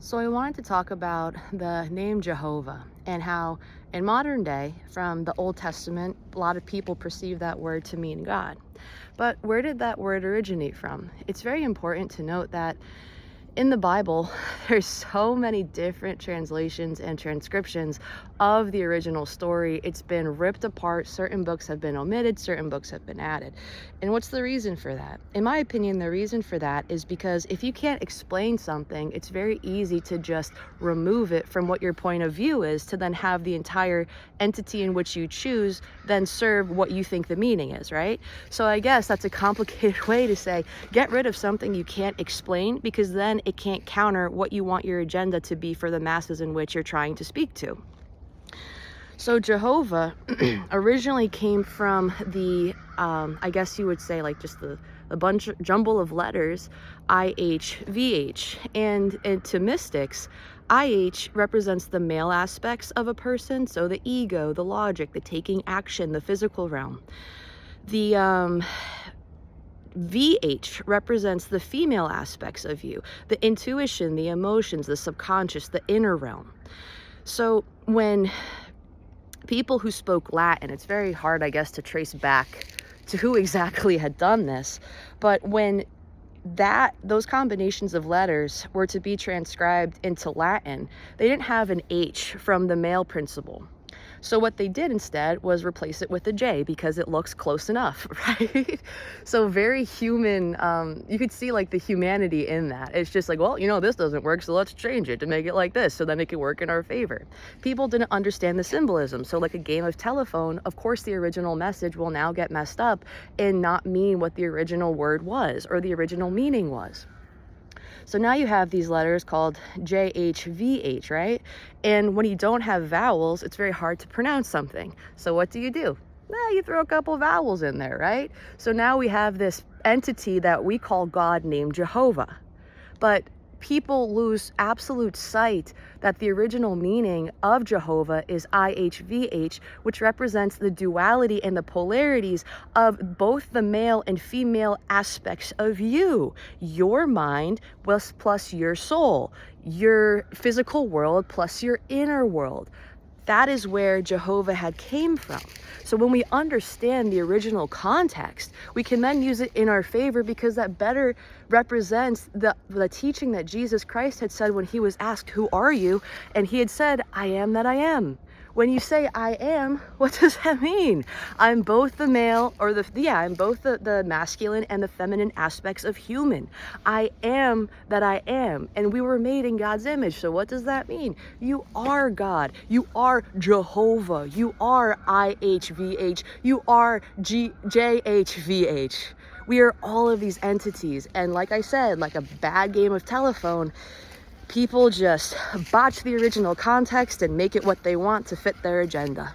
So I wanted to talk about the name Jehovah and how in modern day, from the Old Testament, a lot of people perceive that word to mean God. But where did that word originate from? It's very important to note that in the Bible, there's so many different translations and transcriptions of the original story. It's been ripped apart. Certain books have been omitted, certain books have been added. And what's the reason for that? In my opinion, the reason for that is because if you can't explain something, it's very easy to just remove it from what your point of view is, to then have the entire entity in which you choose then serve what you think the meaning is, right? So I guess that's a complicated way to say, get rid of something you can't explain, because then it can't counter what you want your agenda to be for the masses in which you're trying to speak to. So Jehovah originally came from the, I guess you would say, like just the jumble of letters, IHVH. And to mystics, IH represents the male aspects of a person, so the ego, the logic, the taking action, the physical realm. The VH represents the female aspects of you, the intuition, the emotions, the subconscious, the inner realm. So when people who spoke Latin, it's very hard, I guess, to trace back to who exactly had done this, but when those combinations of letters were to be transcribed into Latin, they didn't have an H from the male principle. So what they did instead was replace it with a J, because it looks close enough, right? So very human, you could see like the humanity in that. It's just like, well, this doesn't work, so let's change it to make it like this, so then it can work in our favor. People didn't understand the symbolism. So like a game of telephone, of course the original message will now get messed up and not mean what the original word was or the original meaning was. So now you have these letters called JHVH, right? And when you don't have vowels, it's very hard to pronounce something. So what do? You throw a couple vowels in there, right? So now we have this entity that we call God named Jehovah. But people lose absolute sight that the original meaning of Jehovah is IHVH, which represents the duality and the polarities of both the male and female aspects of you. Your mind plus your soul, your physical world plus your inner world. That is where Jehovah had came from. So when we understand the original context, we can then use it in our favor, because that better represents the teaching that Jesus Christ had said when he was asked, "Who are you?" And he had said, "I am that I am." When you say I am, what does that mean? I'm both the male, or I'm both the masculine and the feminine aspects of human. I am that I am. And we were made in God's image. So what does that mean? You are God. You are Jehovah. You are IHVH. You are JHVH. We are all of these entities. And like I said, like a bad game of telephone, people just botch the original context and make it what they want to fit their agenda.